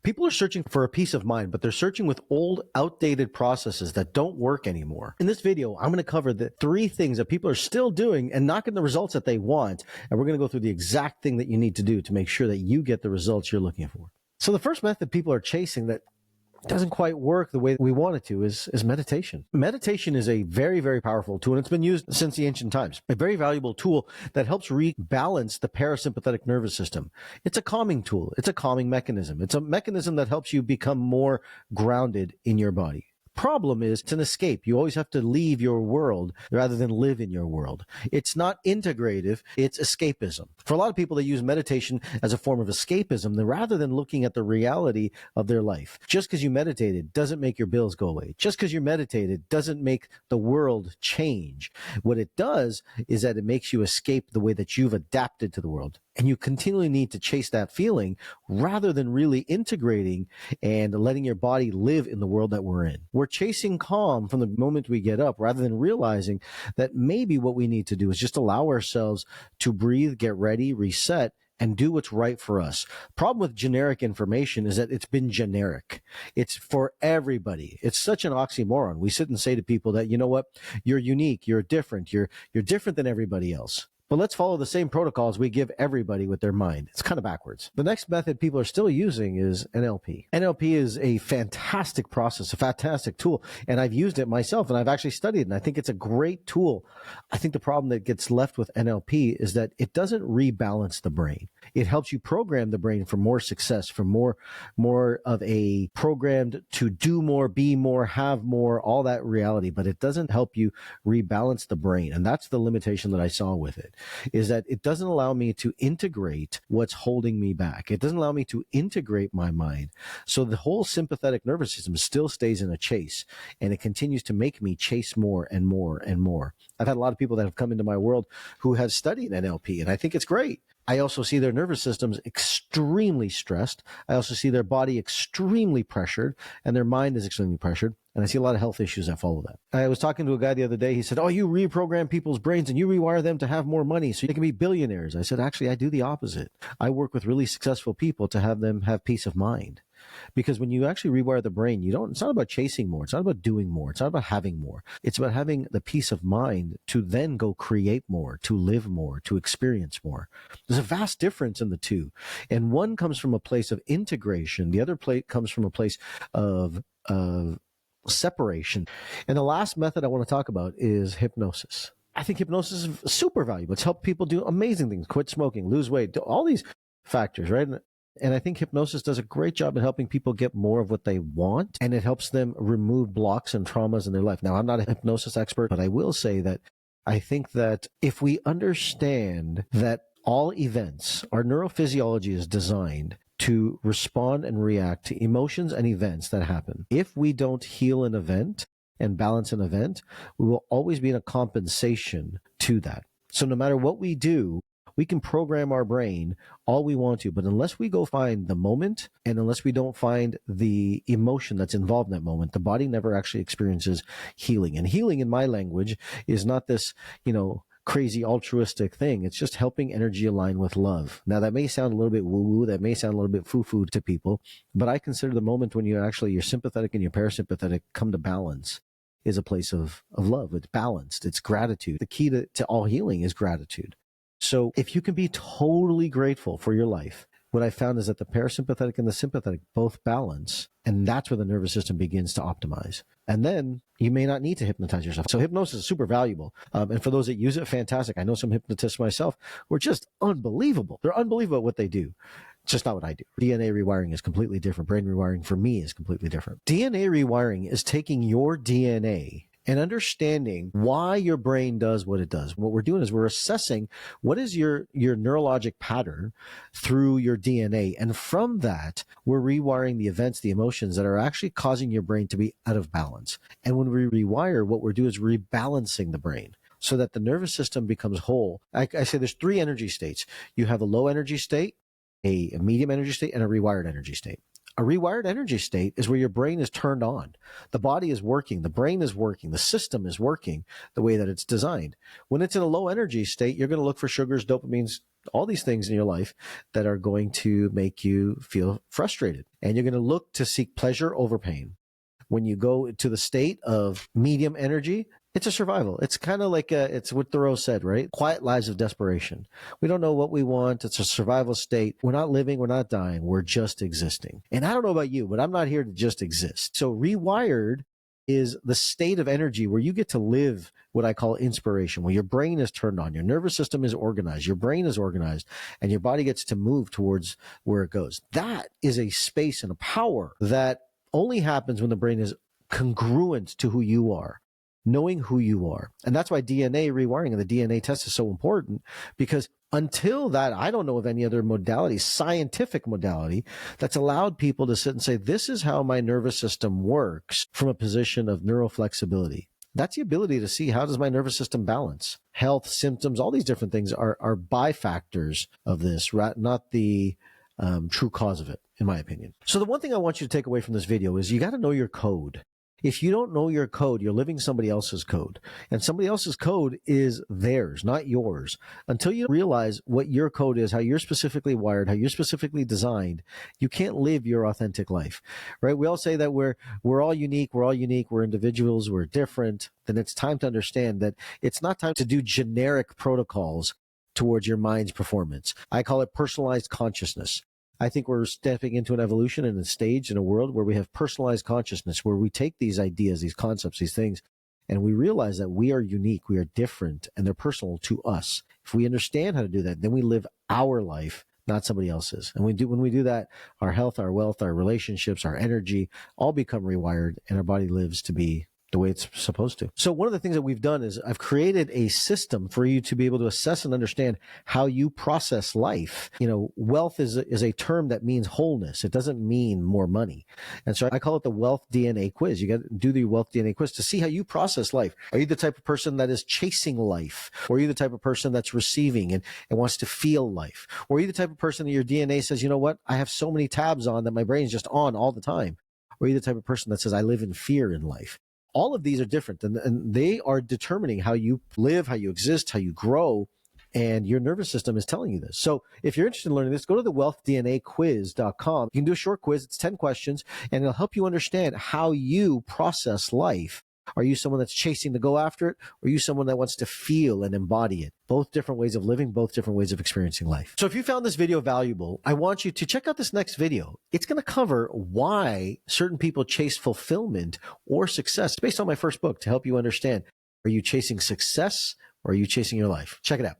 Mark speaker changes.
Speaker 1: People are searching for a peace of mind, but they're searching with old, outdated processes that don't work anymore. In this video, I'm going to cover the 3 things that people are still doing and not getting the results that they want. And we're going to go through the exact thing that you need to do to make sure that you get the results you're looking for. So the first method people are chasing that doesn't quite work the way we want it to is meditation. Meditation is a very, very powerful tool, and it's been used since the ancient times. A very valuable tool that helps rebalance the parasympathetic nervous system. It's a calming tool. It's a calming mechanism. It's a mechanism that helps you become more grounded in your body. Problem is, it's an escape. You always have to leave your world rather than live in your world. It's not integrative, it's escapism. For a lot of people, they use meditation as a form of escapism rather than looking at the reality of their life. Just because you meditated doesn't make your bills go away. Just because you meditated doesn't make the world change. What it does is that it makes you escape the way that you've adapted to the world. And you continually need to chase that feeling rather than really integrating and letting your body live in the world that we're in. We're chasing calm from the moment we get up rather than realizing that maybe what we need to do is just allow ourselves to breathe, get ready, reset, and do what's right for us. Problem with generic information is that it's been generic. It's for everybody. It's such an oxymoron. We sit and say to people that, you know what, you're unique, you're different, you're different than everybody else. But let's follow the same protocols we give everybody with their mind. It's kind of backwards. The next method people are still using is NLP. NLP is a fantastic process, a fantastic tool, and I've used it myself, and I've actually studied it, and I think it's a great tool. I think the problem that gets left with NLP is that it doesn't rebalance the brain. It helps you program the brain for more success, for more of a programmed to do more, be more, have more, all that reality, but it doesn't help you rebalance the brain, and that's the limitation that I saw with it. Is that it doesn't allow me to integrate what's holding me back. It doesn't allow me to integrate my mind. So the whole sympathetic nervous system still stays in a chase, and it continues to make me chase more and more and more. I've had a lot of people that have come into my world who have studied NLP, and I think it's great. I also see their nervous systems extremely stressed. I also see their body extremely pressured, and their mind is extremely pressured. And I see a lot of health issues that follow that. I was talking to a guy the other day. He said, oh, you reprogram people's brains and you rewire them to have more money so they can be billionaires. I said, actually, I do the opposite. I work with really successful people to have them have peace of mind. Because when you actually rewire the brain, it's not about chasing more. It's not about doing more. It's not about having more. It's about having the peace of mind to then go create more, to live more, to experience more. There's a vast difference in the two. And one comes from a place of integration. The other comes from a place of separation. And the last method I want to talk about is hypnosis. I think hypnosis is super valuable. It's helped people do amazing things, quit smoking, lose weight, do all these factors, right? And I think hypnosis does a great job in helping people get more of what they want, and it helps them remove blocks and traumas in their life. Now, I'm not a hypnosis expert, but I will say that I think that if we understand that all events, our neurophysiology is designed to respond and react to emotions and events that happen. If we don't heal an event and balance an event, we will always be in a compensation to that. So no matter what we do, we can program our brain all we want to, but unless we go find the moment and unless we don't find the emotion that's involved in that moment, the body never actually experiences healing. And healing in my language is not this, crazy altruistic thing. It's just helping energy align with love. Now, that may sound a little bit woo-woo, that may sound a little bit foo-foo to people, but I consider the moment when your sympathetic and your parasympathetic come to balance is a place of love. It's balanced. It's gratitude. The key to all healing is gratitude. So if you can be totally grateful for your life, what I found is that the parasympathetic and the sympathetic both balance, and that's where the nervous system begins to optimize. And then you may not need to hypnotize yourself. So hypnosis is super valuable. And for those that use it, fantastic. I know some hypnotists myself who are just unbelievable. They're unbelievable at what they do. It's just not what I do. DNA rewiring is completely different. Brain rewiring for me is completely different. DNA rewiring is taking your DNA and understanding why your brain does what it does. What we're doing is we're assessing what is your neurologic pattern through your DNA. And from that, we're rewiring the events, the emotions that are actually causing your brain to be out of balance. And when we rewire, what we're doing is rebalancing the brain so that the nervous system becomes whole. I say there's 3 energy states. You have a low energy state, a medium energy state, and a rewired energy state. A rewired energy state is where your brain is turned on. The body is working. The brain is working. The system is working the way that it's designed. When it's in a low energy state, you're going to look for sugars, dopamines, all these things in your life that are going to make you feel frustrated. And you're going to look to seek pleasure over pain. When you go to the state of medium energy, it's a survival. It's kind of like it's what Thoreau said, right? Quiet lives of desperation. We don't know what we want. It's a survival state. We're not living. We're not dying. We're just existing. And I don't know about you, but I'm not here to just exist. So Rewired is the state of energy where you get to live what I call inspiration, where your brain is turned on, your nervous system is organized, your brain is organized, and your body gets to move towards where it goes. That is a space and a power that only happens when the brain is congruent to who you are, knowing who you are. And that's why DNA rewiring and the DNA test is so important, because until that, I don't know of any other modality, scientific modality, that's allowed people to sit and say, this is how my nervous system works from a position of neuroflexibility. That's the ability to see, how does my nervous system balance? Health, symptoms, all these different things are byfactors of this, not the true cause of it, in my opinion. So the one thing I want you to take away from this video is you got to know your code. If you don't know your code, you're living somebody else's code. And somebody else's code is theirs, not yours. Until you realize what your code is, how you're specifically wired, how you're specifically designed, you can't live your authentic life, right? We all say that we're all unique, we're individuals, we're different. Then it's time to understand that it's not time to do generic protocols towards your mind's performance. I call it personalized consciousness. I think we're stepping into an evolution and a stage in a world where we have personalized consciousness, where we take these ideas, these concepts, these things, and we realize that we are unique, we are different, and they're personal to us. If we understand how to do that, then we live our life, not somebody else's. And when we do that, our health, our wealth, our relationships, our energy, all become rewired, and our body lives to be the way it's supposed to. So one of the things that we've done is I've created a system for you to be able to assess and understand how you process life. You know, wealth is a term that means wholeness. It doesn't mean more money. And so I call it the wealth DNA quiz. You got to do the wealth DNA quiz to see how you process life. Are you the type of person that is chasing life? Or are you the type of person that's receiving and wants to feel life? Or are you the type of person that your DNA says, you know what, I have so many tabs on that my brain's just on all the time? Or are you the type of person that says, I live in fear in life? All of these are different, and they are determining how you live, how you exist, how you grow, and your nervous system is telling you this. So if you're interested in learning this, go to the wealthdnaquiz.com. You can do a short quiz. It's 10 questions, and it'll help you understand how you process life. Are you someone that's chasing to go after it, or are you someone that wants to feel and embody it? Both different ways of living, both different ways of experiencing life. So if you found this video valuable, I want you to check out this next video. It's going to cover why certain people chase fulfillment or success based on my first book to help you understand, are you chasing success or are you chasing your life? Check it out.